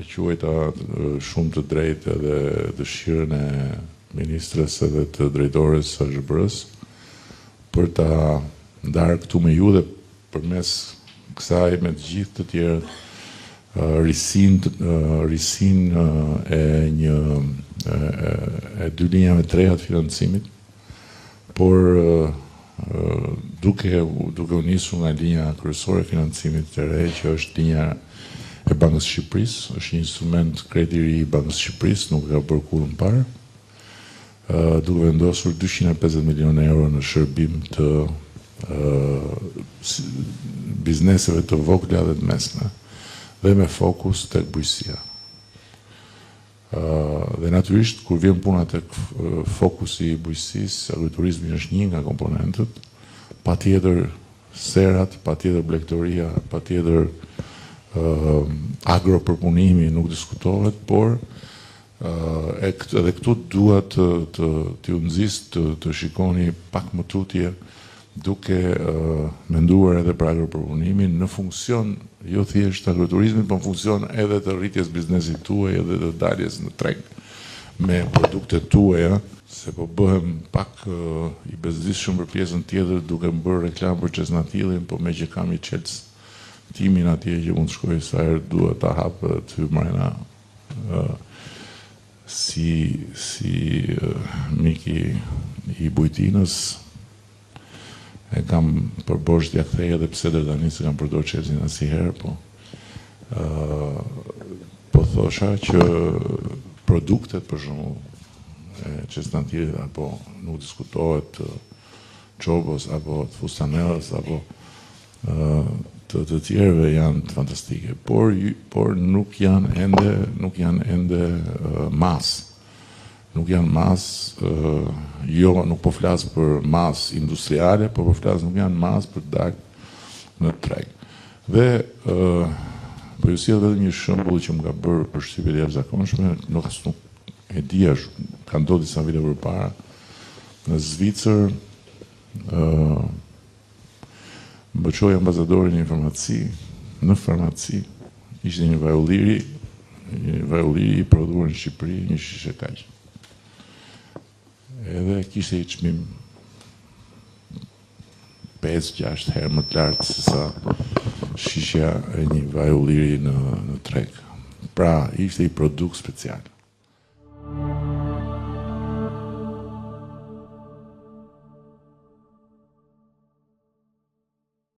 quajta shumë të drejtë edhe dëshirën e ministres edhe të drejtores së SBR-s për ta ndarë këtu me ju dhe përmes kësaj me të gjithë të tjerët risin e dy linjave të reja të financimit, por duke u nisur nga linja kryesore e financimit të re, që është linja e Bankës Shqipërisë, është një instrument kredi i ri i Bankës Shqipërisë, nuk ka bërë kurrë më parë, duke vendosur 250 milionë euro në shërbim të bizneseve të vogla dhe të mesme, dhe me fokus tek bujqësia. Dhe natyrisht, kur vjen puna tek fokusi i bujqësisë, agriturizmi është një nga komponentët, patjetër serat, patjetër blegtoria, patjetër agropërpunimi nuk diskutohet, por edhe këtu dua t'ju nxis të shikoni pak më tutje duke menduar edhe për agropërpunimin në funksion jo thjesht agroturizmit, por në funksion edhe të rritjes biznesit tuaj edhe të daljes në treg me produktet tuaja, se po bëhem pak i bezdisshëm për pjesën tjetër duke më bërë reklam për çesnatillin, po me që kam i Chelsea timin atje që mund të shkoj sa herë dua ta hap të hyj mrena si miki i Bujtinës. E kam përbosh t'ja kthej edhe pse deri tani se kam përdorur Chelsea asnjëherë, po thosha që produktet për shembull e çesnatilit apo nuk diskutohet çobos apo fustanellës apo të tjerëve janë të fantastike, por nuk janë ende mas. Nuk janë mas, jo, nuk po flas për mas industriale, por po flas nuk janë mas për dalë në treg. Dhe po ju sjell vetëm një shembull që më ka bërë përshtypje të jashtëzakonshme, nuk e dija, ka ndodhur disa vite përpara në Zvicër. Më çoi ambasadori në farmaci, ishte një vaj ulliri i prodhuar në Shqipëri, një shishe kaq. Edhe kishte i çmim 5-6 herë më të lartë se sa shishja e një vaj ulliri në treg. Pra, ishte i produkt special.